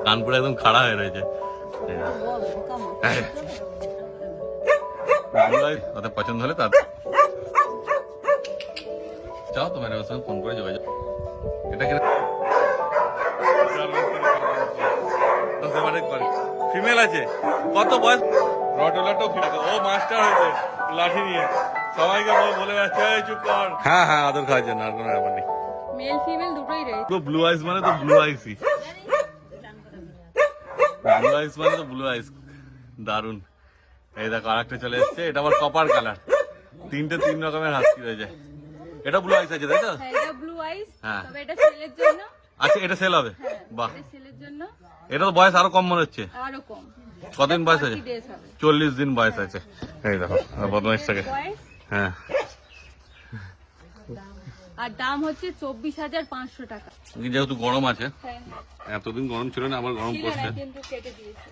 কানপুরে একদম খাড়া হয়ে রয়েছে। ওদের পছন্দ হলে তাদের চাও তো ম্যাডামের সঙ্গে ফোন করে যোগাযোগ। এটা ফিমেল আছে, কত বয়স? রটলাটাও ও মাস্টার হয়েছে লাঠি নিয়ে, সবাইকে বলে যাচ্ছে চুপ কর। হ্যাঁ হ্যাঁ, আদর খাওয়ার জন্য, আর কোনো ব্যাপার নেই। মেল ফিমেল দুটোই রয়েছে। তো ব্লু আইস মানে তো ব্লু আইসই, ব্লু আইস মানে তো ব্লু আইস। দারুন। এই দেখো আরেকটা চলে এসছে, এটা আবার কপার কালার। তিন রকমের হাসকি রয়েছে। এটা ব্লু আইস আছে তাই তো? হ্যাঁ, এটা ব্লু আইস। হ্যাঁ, তবে এটা সেলের জন্য। আচ্ছা, এটা সেল হবে? বাহ, এটা সেলের জন্য। এটা তো বয়স আরো কম মনে হচ্ছে। আরো কম। কতদিন বয়স আছে? 40 দিন বয়স আছে। এই দেখো বদমাইশটাকে। হ্যাঁ, আর দাম হচ্ছে 24,500 টাকা। যেহেতু গরম আছে, হ্যাঁ, এতদিন গরম ছিল না, আবার গরম পড়ছে। কিন্তু কেটে দিয়েছে।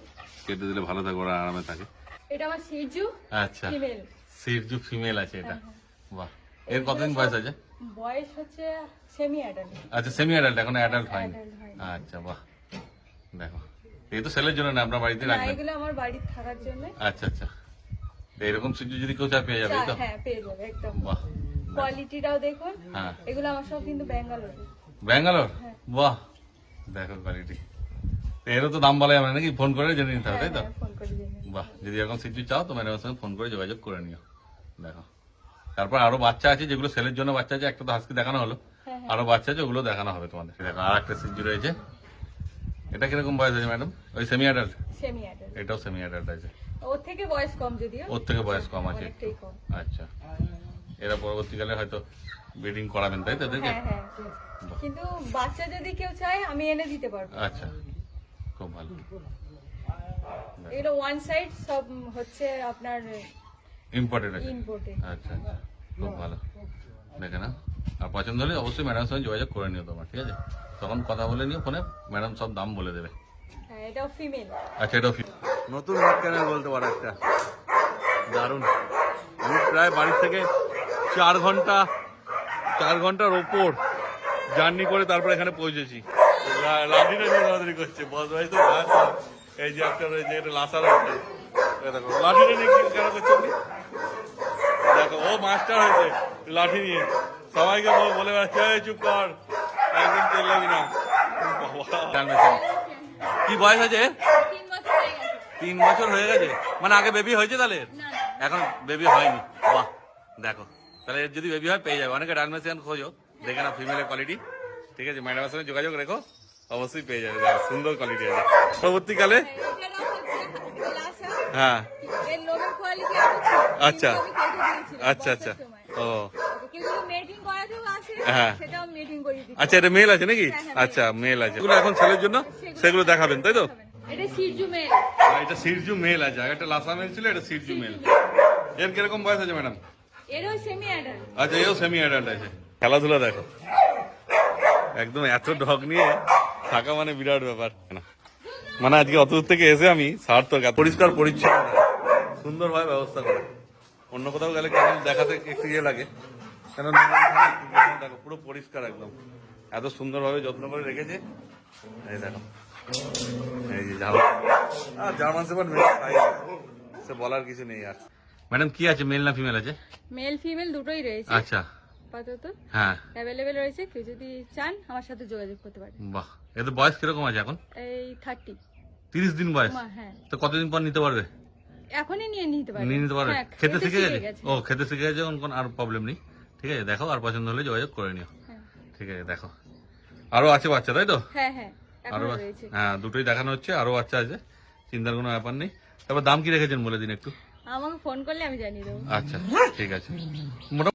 কেটে দিলে ভালো থাকে, ওরা আরামে থাকে। এটা আমার সিজু আচ্ছা, ফিমেল। সিরজু ফিমেল আছে এটা। বাহ, এর কতদিন বয়স আছে? বয়স হচ্ছে সেমি অ্যাডাল্ট। আচ্ছা, সেমি অ্যাডাল্ট, এখন অ্যাডাল্ট হয়নি। আচ্ছা, বাহ, দেখো এই তো সেলের জন্য না, আপনার বাড়িতে রাখবেন? এগুলো আমার বাড়িতে থাকার জন্য। আচ্ছা আচ্ছা, এরকম সিজু যদি কেউ চায় পেয়ে যাবে তো? হ্যাঁ, পেয়ে যাবে একদম। বাহ, কোয়ালিটিটাও দেখুন। হ্যাঁ, এগুলো আমার সব কিন্তু ব্যাঙ্গালোর। ব্যাঙ্গালোর? বাহ, দেখো কোয়ালিটি। এরও তো দাম বলা যাবে নাকি? ফোন করে জেনে নিতে হবে তাই তো? ফোন করে জেনে। বাহ, যদি এরকম সিজু চাও তো ম্যাডামের সঙ্গে ফোন করে যোগাযোগ করে নিও। দেখো, তারপর আরো বাচ্চা আছে যেগুলো সেলের জন্য বাচ্চা আছে। একটা তো হাস্কি দেখানো হলো, আরো বাচ্চা আছে, ওগুলো দেখানো হবে তোমাদের। দেখো আর একটা সিজু রয়েছে। এটা কিরকম বয়স আছে ম্যাডাম? ওই সেমি অ্যাডাল্ট? Semi adult. এটাও সেমি অ্যাডাল্ট আছে। ওর থেকে বয়স কম যদিও। ওর থেকে বয়স কম আছে একটু। অনেকটাই কম। আচ্ছা, এরা পরবর্তীকালে হয়তো ব্রিডিং করাবেন তাই তো এদেরকে? হ্যাঁ হ্যাঁ, কিন্তু বাচ্চা যদি কেউ চায় আমি এনে দিতে পারবো। আচ্ছা, খুব ভালো। এগুলো ওয়ান সাইড সব হচ্ছে আপনার ইম্পোর্টেড আছে? ইম্পোর্টেড। আচ্ছা আচ্ছা, খুব ভালো। দেখে না, আর পছন্দ হলে অবশ্যই ম্যাডামের সঙ্গে যোগাযোগ করে নিও তোমার, ঠিক আছে? তখন কথা বলে নিও ফোনে, ম্যাডাম সব দাম বলে দেবে। হ্যাঁ, এটাও ফিমেল। আচ্ছা, এটাও নতুন বাট ক্যানেল বলতে পারো একটা। দারুণ। আমি প্রায় বাড়ি থেকে 4 ঘন্টার ওপর জার্নি করে তারপর এখানে পৌঁছেছি। লাঠিটা নিয়ে দৌড়াদৌড়ি করছে বস ভাই তো। এই যে একটা রয়েছে, এটা লাসা রয়েছে। দেখো লাঠিটা নিয়ে কি কেন করছে আপনি? দেখো ও মাস্টার হয়েছে লাঠি নিয়ে, সবাইকে বলে যাচ্ছে চুপ কর, একদম তেল লাগি না। কি বয়স আছে? 3 বছর হয়ে গেছে। মানে আগে বেবি হয়েছে তাহলে? এখন বেবি হয়নি। বাহ, দেখো তাহলে এর যদি বেবি হয় পেয়ে যাবে। অনেকে ডালমেশিয়ান খোঁজো, দেখে না ফিমেলের কোয়ালিটি, ঠিক আছে? ম্যাডামের সঙ্গে যোগাযোগ রেখো, অবশ্যই পেয়ে যাবে। দেখো সুন্দর কোয়ালিটি আছে। পরবর্তীকালে হ্যাঁ, আচ্ছা আচ্ছা আচ্ছা, ও হ্যাঁ, আচ্ছা, এটা মেল আছে নাকি? আচ্ছা, মেল আছে। এগুলো এখন ছেলের জন্য, সেগুলো দেখাবেন তাই তো? এটা সিজু মেল। এটা সিরজু মেল আছে, একটা লাসা মেল ছিল, এটা সিরজু মেল। এর কিরকম বয়স আছে ম্যাডাম? এরও সেমি অ্যাডাল্ট। আচ্ছা, এও সেমি অ্যাডাল্ট আছে। খেলাধুলা দেখো, একদম এত ডগ নিয়ে থাকা মানে বিরাট ব্যাপার। মানে আজকে অত দূর থেকে এসে আমি সার্থক। পরিষ্কার পরিচ্ছন্ন, সুন্দরভাবে ব্যবস্থা করে। অন্য কোথাও গেলে কেমন দেখাতে একটু ইয়ে লাগে, কেন দেখো পুরো পরিষ্কার একদম, এত সুন্দরভাবে যত্ন করে রেখেছে। এই দেখো, এই যে জার্মান শেপার্ড মেল, সে বলার কিছু নেই আর। ম্যাডাম কি আছে, মেল না ফিমেল আছে? মেল ফিমেল দুটোই রয়েছে। আচ্ছা, আপাতত হ্যাঁ অ্যাভেলেবেল রয়েছে, কেউ যদি চান আমার সাথে যোগাযোগ করতে পারেন। বাহ, এদের বয়স কিরকম আছে এখন? এই 30 দিন বয়স। হ্যাঁ, তো কতদিন পর নিতে পারবে? এখনই নিয়ে নিতে পারবে। নিয়ে নিতে পারবে? হ্যাঁ, খেতে শিখে গেছে? ও, খেতে শিখে গেছে, কোনো আর প্রবলেম নেই। ঠিক আছে, দেখো আর পছন্দ হলে যোগাযোগ করে নিও। ঠিক আছে, দেখো আরো আছে বাচ্চা তাই তো? হ্যাঁ হ্যাঁ, আরো হ্যাঁ, দুটোই দেখানো হচ্ছে, আরো বাচ্চা আছে, চিন্তার কোনো ব্যাপার নেই। তারপর দাম কি রেখেছেন বলে দিন একটু। আমাকে ফোন করলে আমি জানিয়ে দেবো। আচ্ছা, ঠিক আছে। মোটামুটি